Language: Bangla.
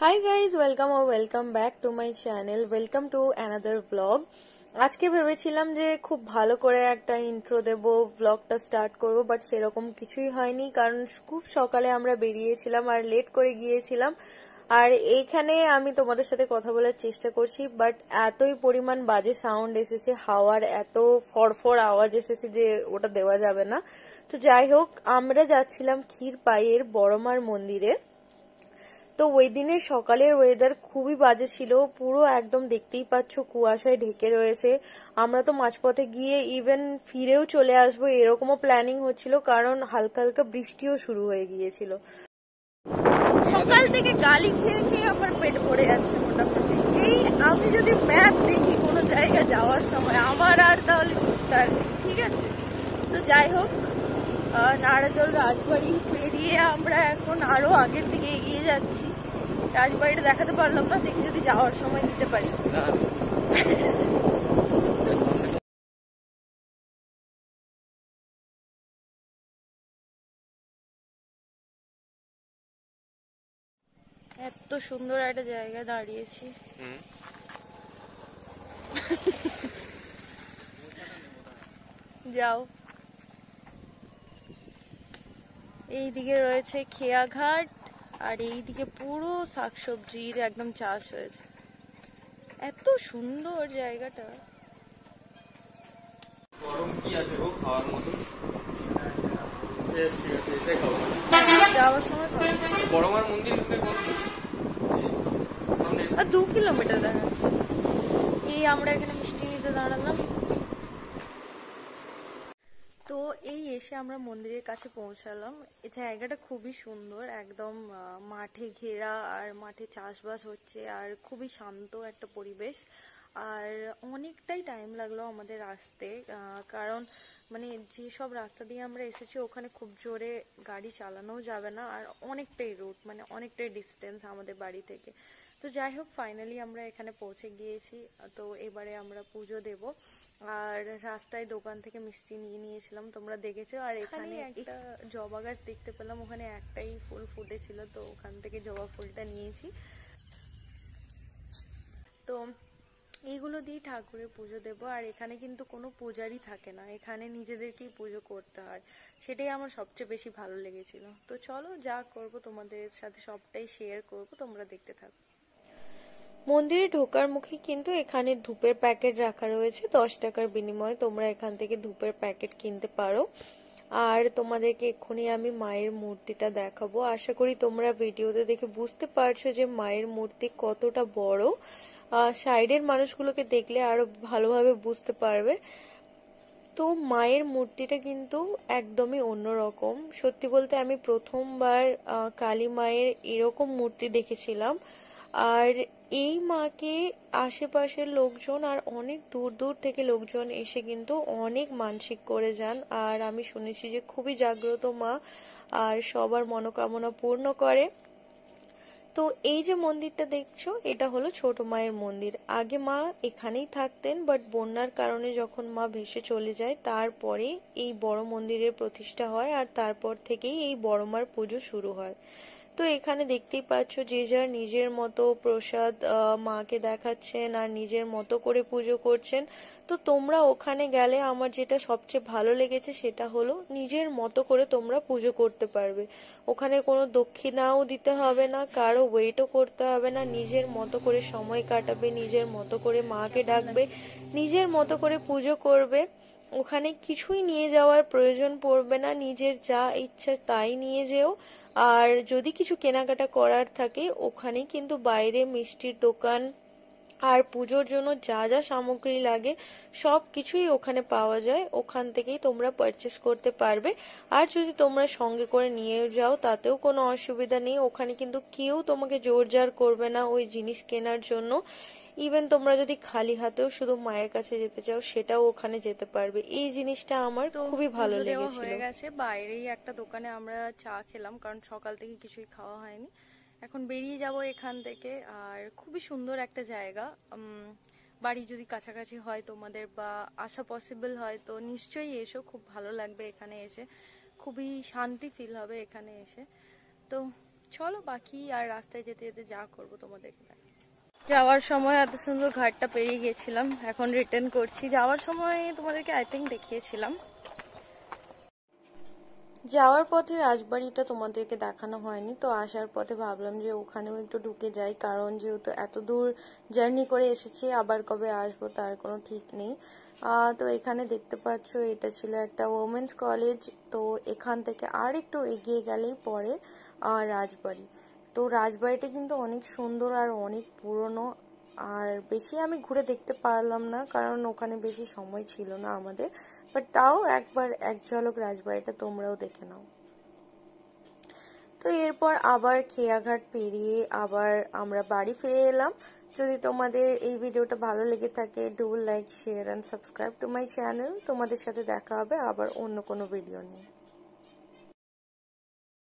হাই গাইজ, ওয়েলকাম ও welcome back to my channel. Welcome to another blog. আজকে ভেবেছিলাম যে খুব ভালো করে একটা ইন্ট্রো দেব, ব্লগটা স্টার্ট করব, বাট সেরকম কিছুই হয়নি কারণ খুব সকালে আমরা বেরিয়েছিলাম আর লেট করে গিয়েছিলাম। আর এইখানে আমি তোমাদের সাথে কথা বলার চেষ্টা করছি, বাট এতই পরিমাণ বাজে সাউন্ড এসেছে, হাওয়ার এত ফড়ফড় আওয়াজ এসেছে যে ওটা দেওয়া যাবে না। তো যাই হোক, আমরা যাচ্ছিলাম ক্ষীরপাইয়ের বড়মার মন্দিরে। তো ওই দিনের সকালের ওয়েদার খুবই বাজে ছিল, পুরো একদম দেখতেই পাচ্ছ কুয়াশায় ঢেকে রয়েছে। আমরা তো মাঝপথে গিয়ে ইভেন ফিরেও চলে আসবো এরকমও প্ল্যানিং হচ্ছিল, কারণ হালকা হালকা বৃষ্টিও শুরু হয়ে গিয়েছিল। সকাল থেকে গালি খেয়ে খেয়ে আমার পেট ভরে যাচ্ছে মোটামুটি। এই আমি যদি ম্যাপ দেখি কোনো জায়গায় যাওয়ার সময় আমার আর তাহলে বুঝতে পারবে, ঠিক আছে? তো যাই হোক, নাড়াচল রাজবাড়ি পেরিয়ে আমরা এখন আরো আগের দিকে এগিয়ে যাচ্ছি। রাজবাড়িটা দেখাতে পারলাম না, দেখি যদি যাওয়ার সময় দিতে পারি। এত সুন্দর একটা জায়গায় দাঁড়িয়েছি। যাও, এইদিকে রয়েছে খেয়াঘাট আর এইদিকে পুরো শাকসবজির একদম চাষ হয়েছে। এত সুন্দর জায়গাটা। গরম কি আছে গো খাওয়ার মতো? ঠিক আছে, এসে খাবো। যাওয়ার সময় বড়মার মন্দির থেকে কত? 2 কিলোমিটার দাঁড়ানো। এই আমরা এখানে মিষ্টি নিতে দাঁড়ালাম। তো এই এসে আমরা মন্দিরের কাছে পৌঁছালাম। এই জায়গাটা খুবই সুন্দর, একদম মাঠে ঘেরা আর মাঠে চাষবাস হচ্ছে আর খুবই শান্ত একটা পরিবেশ। আর অনেকটাই টাইম লাগলো আমাদের আসতে, কারণ মানে যেসব রাস্তা দিয়ে আমরা এসেছি ওখানে খুব জোরে গাড়ি চালানোও যাবে না, আর অনেকটাই রুট, মানে অনেকটাই ডিস্টেন্স আমাদের বাড়ি থেকে। তো যাই হোক, ফাইনালি আমরা এখানে পৌঁছে গিয়েছি। তো এবারে আমরা পুজো দেব, আর রাস্তায় দোকান থেকে মিষ্টি নিয়ে নিয়েছিলাম, তোমরা দেখেছো। আর এখানে একটা জবা গাছ দেখতে পেলাম, ওখানে একটাই ফুল ফুটেছিল, তো ওখান থেকে জবা ফুলটা নিয়েছি। তো এইগুলো দিয়ে ঠাকুরের পুজো দেব। আর এখানে কিন্তু কোনো পূজারই থাকে না, এখানে নিজেদেরকেই পুজো করতে হয়, সেটাই আমার সবচেয়ে বেশি ভালো লেগেছিল। তো চলো, যা করব তোমাদের সাথে সবটাই শেয়ার করব, তোমরা দেখতে থাকো। মন্দিরে ঢোকার মুখে কিন্তু এখানে ধূপের প্যাকেট রাখা রয়েছে, 10 টাকার বিনিময়ে তোমরা এখান থেকে ধূপের প্যাকেট কিনতে পারো। আর তোমাদেরকে এক্ষুনি আমি মায়ের মূর্তিটা দেখাবো। আশা করি তোমরা ভিডিওতে দেখে বুঝতে পারছো যে মায়ের মূর্তি কতটা বড়। সাইডের মানুষগুলোকে দেখলে আরো ভালোভাবে বুঝতে পারবে। তো মায়ের মূর্তিটা কিন্তু একদমই অন্যরকম। সত্যি বলতে আমি প্রথমবার কালী মায়ের এরকম মূর্তি দেখেছিলাম। আর এই মাকে আশেপাশের লোকজন আর অনেক দূর দূর থেকে লোকজন এসে কিন্তু অনেক মানসিক করে যান। আর আমি শুনেছি যে খুবই জাগ্রত মা, আর সবার মনোকামনা পূর্ণ করে। তো এই যে মন্দিরটা দেখছো, এটা হলো ছোট মায়ের মন্দির। আগে মা এখানেই থাকতেন, বাট বন্যার কারণে যখন মা ভেসে চলে যায় তারপরে এই বড় মন্দিরের প্রতিষ্ঠা হয়, আর তারপর থেকেই এই বড় মার পুজো শুরু হয়। তো এখানে দেখতেই পাচ্ছ যে যার নিজের মতো প্রসাদ মাকে দেখাচ্ছেন আর নিজের মতো করে পুজো করছেন। তো তোমরা ওখানে গেলে আমার যেটা সবচেয়ে ভালো লেগেছে সেটা হলো নিজের মতো করে তোমরা পুজো করতে পারবে। ওখানে কোনো দক্ষিণাও দিতে হবে না, কারো ওয়েটও করতে হবে না, নিজের মতো করে সময় কাটাবে, নিজের মতো করে মাকে ডাকবে, নিজের মতো করে পুজো করবে। ওখানে কিছুই নিয়ে যাওয়ার প্রয়োজন পড়বে না, নিজের যা ইচ্ছা তাই নিয়ে যেও। আর যদি কিছু কেনাকাটা করার থাকে, ওখানে কিন্তু বাইরে মিষ্টির দোকান আর পুজোর জন্য যা যা সামগ্রী লাগে সব কিছুই ওখানে পাওয়া যায়, ওখান থেকেই তোমরা পারচেস করতে পারবে। আর যদি তোমরা সঙ্গে করে নিয়ে যাও তাতেও কোনো অসুবিধা নেই, ওখানে কিন্তু কেউ তোমাকে জোরজার করবে না ওই জিনিস কেনার জন্য। ইভেন তোমরা যদি খালি হাতেও শুধু মায়ের কাছে যেতে চাও সেটাও ওখানে যেতে পারবে। এই জিনিসটা আমার খুবই ভালো লেগেছিল। হয়ে গেছে, বাইরেই একটা দোকানে আমরা চা খেলাম, কারণ সকাল থেকে কিছুই খাওয়া হয়নি। এখন বেরিয়ে যাব এখান থেকে। আর খুবই সুন্দর একটা জায়গা, বাড়ি যদি কাছাকাছি হয় তোমাদের বা আসা পসিবল হয় তো নিশ্চয়ই এসো, খুব ভালো লাগবে এখানে এসে, খুবই শান্তি ফিল হবে এখানে এসে। তো চলো বাকি আর রাস্তায় যেতে যেতে যা করবো তোমাদেরকে দেখাবো। যাওয়ার সময় এত সুন্দর ঘাটটা পেরিয়ে গেছিলাম, এখন রিটার্ন করছি। যাওয়ার সময় তোমাদেরকে আই থিঙ্ক দেখিয়েছিলাম। যাওয়ার পথে রাজবাড়িটা তোমাদেরকে দেখানো হয়নি, তো আসার পথে ভাবলাম যে ওখানেও একটু ঢুকে যাই, কারণ যেহেতু এত দূর জার্নি করে এসেছি, আবার কবে আসবো তার কোনো ঠিক নেই। তো এখানে দেখতে পাচ্ছ এটা ছিল একটা ওমেন্স কলেজ। তো এখান থেকে আর একটু এগিয়ে গেলেই পরে রাজবাড়ি। তো রাজবাড়িটা কিন্তু অনেক সুন্দর আর অনেক পুরনো, আর বেশি আমি ঘুরে দেখতে পারলাম না কারণ ওখানে বেশি সময় ছিল না আমাদের, বাট তাও একবার এক ঝলক রাজবাড়িটা তোমরাও দেখে নাও। তো এরপর আবার খেয়াঘাট পেরিয়ে আবার আমরা বাড়ি ফিরে এলাম। যদি তোমাদের এই ভিডিওটা ভালো লেগে থাকে, do like, share and subscribe to my channel. তোমাদের সাথে দেখা হবে আবার অন্য কোনো ভিডিও নিয়ে।